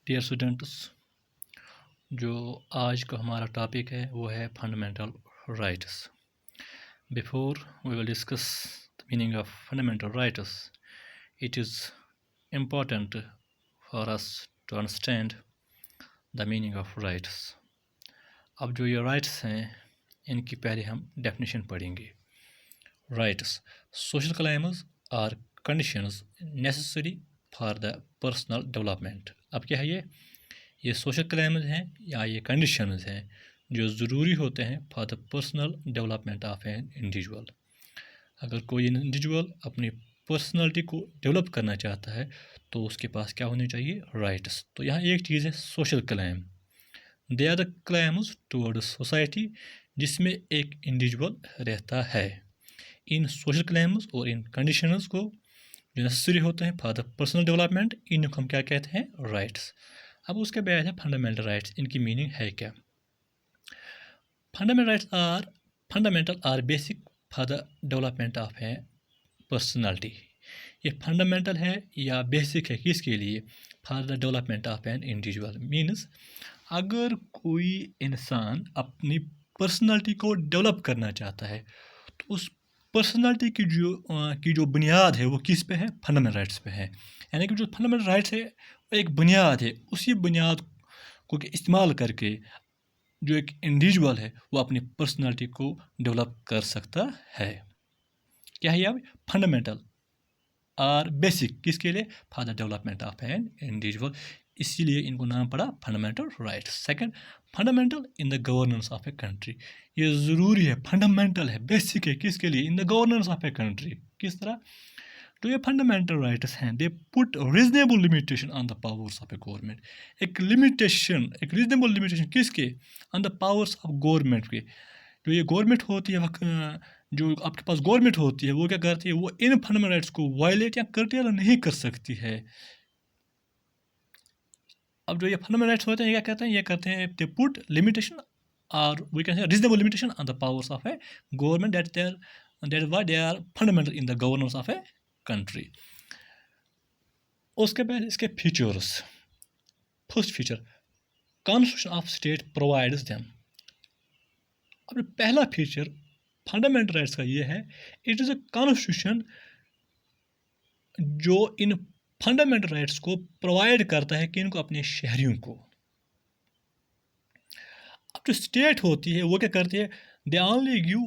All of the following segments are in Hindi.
डियर स्टूडेंट्स, जो आज का हमारा टॉपिक है वो है fundamental rights. Before we will discuss the meaning of fundamental rights, it is important for us to understand the meaning of rights. अब जो ये राइट्स हैं इनकी पहले हम डेफिनेशन पढ़ेंगे। Rights, social claims are conditions necessary for the personal development. अब क्या है ये सोशल क्लेम्स हैं या ये कंडीशंस हैं जो ज़रूरी होते हैं for the personal development of an individual. अगर कोई इंडिविजुअल अपनी पर्सनालिटी को डेवलप करना चाहता है तो उसके पास क्या होने चाहिए? राइट्स। तो यहाँ एक चीज़ है social claim. They are the claims toward society जिसमें एक इंडिविजुअल रहता है। इन सोशल क्लेम्स और इन कंडीशंस को जो नेसेसरी होते हैं फॉर द पर्सनल डेवलपमेंट, इनको हम क्या कहते हैं? राइट्स। अब उसके बाद है फंडामेंटल राइट्स। इनकी मीनिंग है क्या? Fundamental are basic for the development of a personality. ये फंडामेंटल है या बेसिक है किसके लिए? For the development of an individual. Means अगर कोई इंसान अपनी पर्सनालिटी को डेवलप करना चाहता है तो उस पर्सनालिटी की जो बुनियाद है वो किस पे है? फंडामेंटल राइट्स पे है। यानी कि जो फंडामेंटल राइट्स है वो एक बुनियाद है, उसी बुनियाद को इस्तेमाल करके जो एक इंडिविजुअल है वो अपनी पर्सनालिटी को डेवलप कर सकता है। क्या है अब? फंडामेंटल और बेसिक किसके लिए? For the development of an individual. इसीलिए इनको नाम पड़ा fundamental rights. Second, fundamental in the governance of a country. ये ज़रूरी है, फंडामेंटल है, बेसिक है किसके लिए? इन the governance of a country. किस तरह? तो ये फंडामेंटल राइट्स हैं, they put reasonable limitation on the powers of a government. एक रीजनेबल लिमिटेशन किसके? On the powers of government के। जो ये गवर्नमेंट होती है, जो आपके पास गवर्नमेंट होती है वो क्या करती है? वो इन फंडामेंटल राइट्स को वायलेट या कर्टेल नहीं कर सकती है। अब जो ये फंडामेंटल राइट्स होते हैं ये क्या करते हैं? दे पुट लिमिटेशन और we can say reasonable limitation on the powers of a government, that why they are fundamental in the governance of a country. उसके बाद इसके features. First feature, constitution of state provides them. अब पहला फीचर फंडामेंटल राइट्स का ये है, इट इज़ अ कॉन्स्टिट्यूशन जो इन फंडामेंटल राइट्स को प्रोवाइड करता है कि इनको अपने शहरियों को। अब जो स्टेट होती है वो क्या करती है? They only give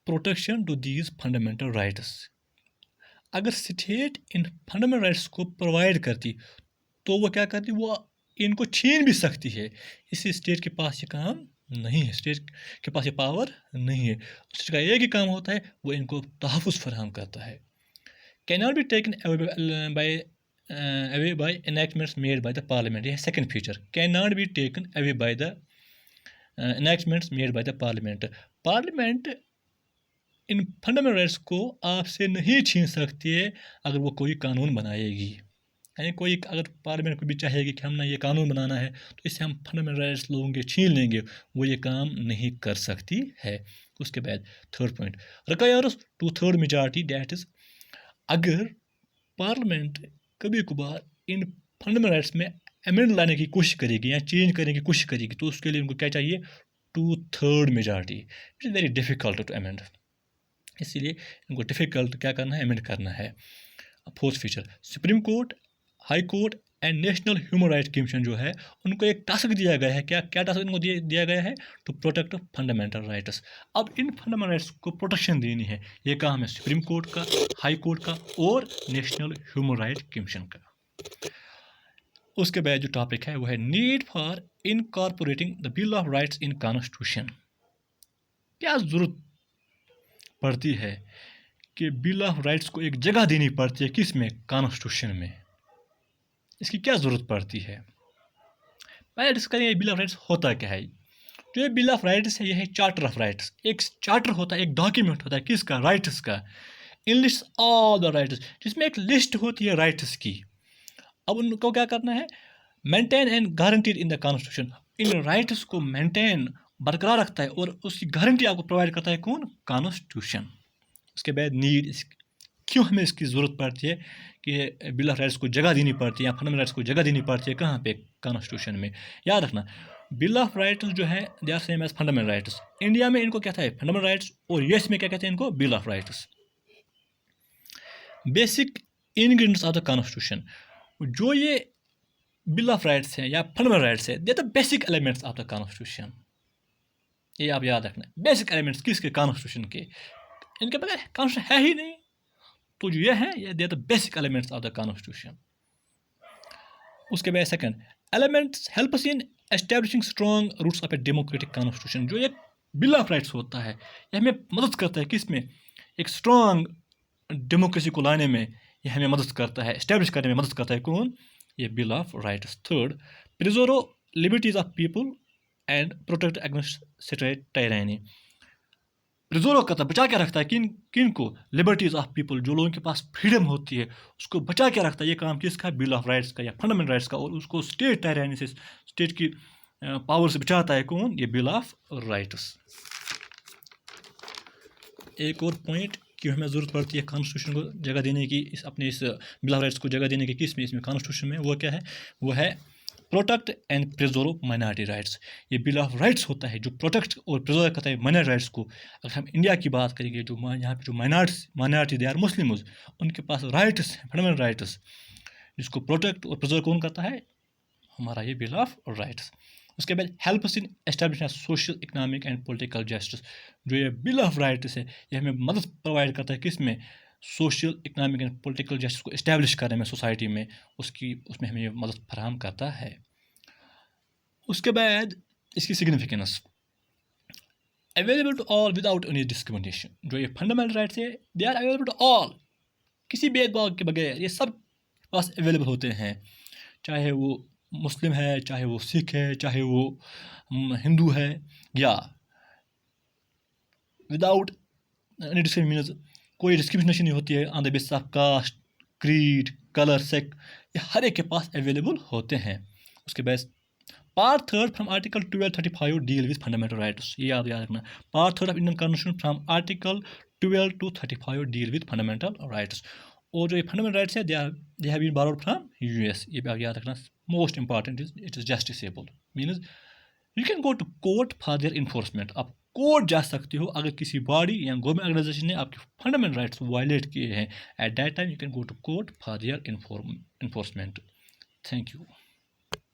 protection to these fundamental rights. अगर स्टेट इन फंडामेंटल राइट्स को प्रोवाइड करती तो वो क्या करती? वो इनको छीन भी सकती है। इसी स्टेट के पास ये काम नहीं है, स्टेट के पास ये पावर नहीं है। स्टेट का एक ही काम होता है, वो इनको तहफ़्फ़ुज़ फराहम करता है। Can not be taken away by enactments made by the parliament. ये second feature, can not be taken away by the enactments made by the parliament. Parliament इन फंडामेंटल राइट्स को आपसे नहीं छीन सकती है अगर वो कोई कानून बनाएगी। यानी कोई अगर पार्लियामेंट को भी चाहेगी कि हमने ये कानून बनाना है तो इससे हम फंडामेंटल राइट्स लोगों के छीन लेंगे, वो ये काम नहीं कर सकती है। उसके बाद third point, requires 2/3 majority, that is अगर पार्लियामेंट कभी कभार इन फंडामेंटल राइट्स में अमेंड लाने की कोशिश करेगी या चेंज करने की कोशिश करेगी तो उसके लिए उनको क्या चाहिए? 2/3 majority. It is very difficult to amend, इसीलिए इनको डिफ़िकल्ट क्या करना है? अमेंड करना है। Fourth feature, supreme court, high court and national human rights commission जो है उनको एक टास्क दिया गया है। क्या टास्क इनको दिया गया है? To protect fundamental rights. अब इन फंडामेंटल राइट्स को प्रोटेक्शन देनी है, ये काम है सुप्रीम कोर्ट का, हाई कोर्ट का और नेशनल ह्यूमन राइट्स कमीशन का। उसके बाद जो टॉपिक है वो है need for incorporating the bill of rights in constitution. क्या ज़रूरत पड़ती है कि बिल ऑफ राइट्स को एक जगह देनी पड़ती है? किस में? कॉन्स्टिट्यूशन में। इसकी क्या ज़रूरत पड़ती है? पहले डिस्कस करेंगे बिल ऑफ राइट्स होता क्या है। जो ये बिल ऑफ राइट्स है, यह है चार्टर ऑफ राइट्स। एक चार्टर होता है, एक डॉक्यूमेंट होता है किसका? राइट्स का। In list all the rights, जिसमें एक लिस्ट होती है राइट्स की। अब उनको क्या करना है? Maintain and guaranteed in the constitution. In rights को मेंटेन, बरकरार रखता है और उसकी गारंटी आपको प्रोवाइड करता है कौन? कॉन्स्टिट्यूशन। उसके बाद नीड, क्यों हमें इसकी ज़रूरत पड़ती है कि बिल ऑफ राइट्स को जगह देनी पड़ती है या फंडामेंटल राइट्स को जगह देनी पड़ती है, कहाँ पे? कॉन्स्टिट्यूशन में। याद रखना, बिल ऑफ राइट्स जो है they are same as fundamental rights. India में इनको कहता है फंडामेंटल राइट्स और यूएस में क्या कहते हैं इनको? Bill of rights. Basic ingredients of the constitution, जो ये बिल ऑफ राइट्स हैं या फंडामेंटल राइट्स है, they are the basic elements of the constitution. ये आप याद रखना, बेसिक एलिमेंट्स किसके? कॉन्स्टिट्यूशन के। इनके बगैर कॉन्स्टिट्यूशन है ही नहीं। तो जो ये है, ये they are the basic elements of the constitution. उसके बाद second, elements help us in establishing strong roots of a democratic constitution. जो एक बिल ऑफ राइट्स होता है, ये हमें मदद करता है किस में? एक स्ट्रॉन्ग डेमोक्रेसी को लाने में ये हमें मदद करता है, एस्टैब्लिश करने में मदद करता है। कौन? ये bill of rights. Third, preserve liberties of people and protect against state tyranny. Preserve करता है, बचा के रखता है किन को? लिबर्टीज ऑफ पीपल, जो लोगों के पास फ्रीडम होती है उसको बचा के रखता है। ये काम किसका? बिल ऑफ राइट्स का या फंडामेंटल राइट्स का। और उसको स्टेट टायरानी से, स्टेट की पावर से बचाता है। कौन? ये बिल ऑफ राइट्स। एक और पॉइंट कि हमें ज़रूरत पड़ती है कॉन्स्टिट्यूशन को जगह देने की, इस अपने इस बिल ऑफ राइट्स को जगह देने की किस में? इसमें कॉन्स्टिट्यूशन में। वो क्या है? वो है protect and preserve minority rights. ये बिल ऑफ राइट्स होता है जो प्रोटेक्ट और प्रिजर्व करता है माइनॉरिटी राइट्स को। अगर हम इंडिया की बात करेंगे, जो यहाँ पे जो माइनॉरिटी दे आर मुस्लिम्स, उनके पास राइट्स हैं, फंडामेंटल राइट्स, जिसको प्रोटेक्ट और प्रिजर्व कौन करता है? हमारा ये बिल ऑफ राइट्स। उसके बाद help us in establishing social, economic and political justice. जो ये बिल ऑफ राइट्स है, ये हमें मदद प्रोवाइड करता है किस में? Social, economic and political justice को इस्टेब्लिश करने में सोसाइटी में, उसमें हमें मदद फराहम करता है। उसके बाद इसकी significance, available to all without any discrimination. जो ये फंडामेंटल राइट्स है, they are available to all, किसी भेदभाव के बगैर ये सब पास अवेलेबल होते हैं। चाहे वो मुस्लिम है, चाहे वो सिख है, चाहे वो हिंदू है, या विदाउट एनी डिस्क्रिमिनेशन, कोई डिस्क्रिमिनेशन नहीं होती है on the basis of caste, creed, colour, sex, ये हर एक के पास अवेलेबल होते हैं। उसके बाद part third from article 1235 deal with fundamental rights. ये याद रखना, part third of Indian constitution from article 12 to 35 deal with fundamental rights. और जो ये फंडामेंटल राइट्स है, they have been borrowed from US. ये भी आप याद रखना। Most important is it is justiciable, means you can go to court for their enforcement. आप कोर्ट जा सकते हो अगर किसी बॉडी या गवर्नमेंट ऑर्गेनाइजेशन ने आपके फंडामेंटल राइट्स वायलेट किए हैं। At that time you can go to court for their enforcement. Thank you.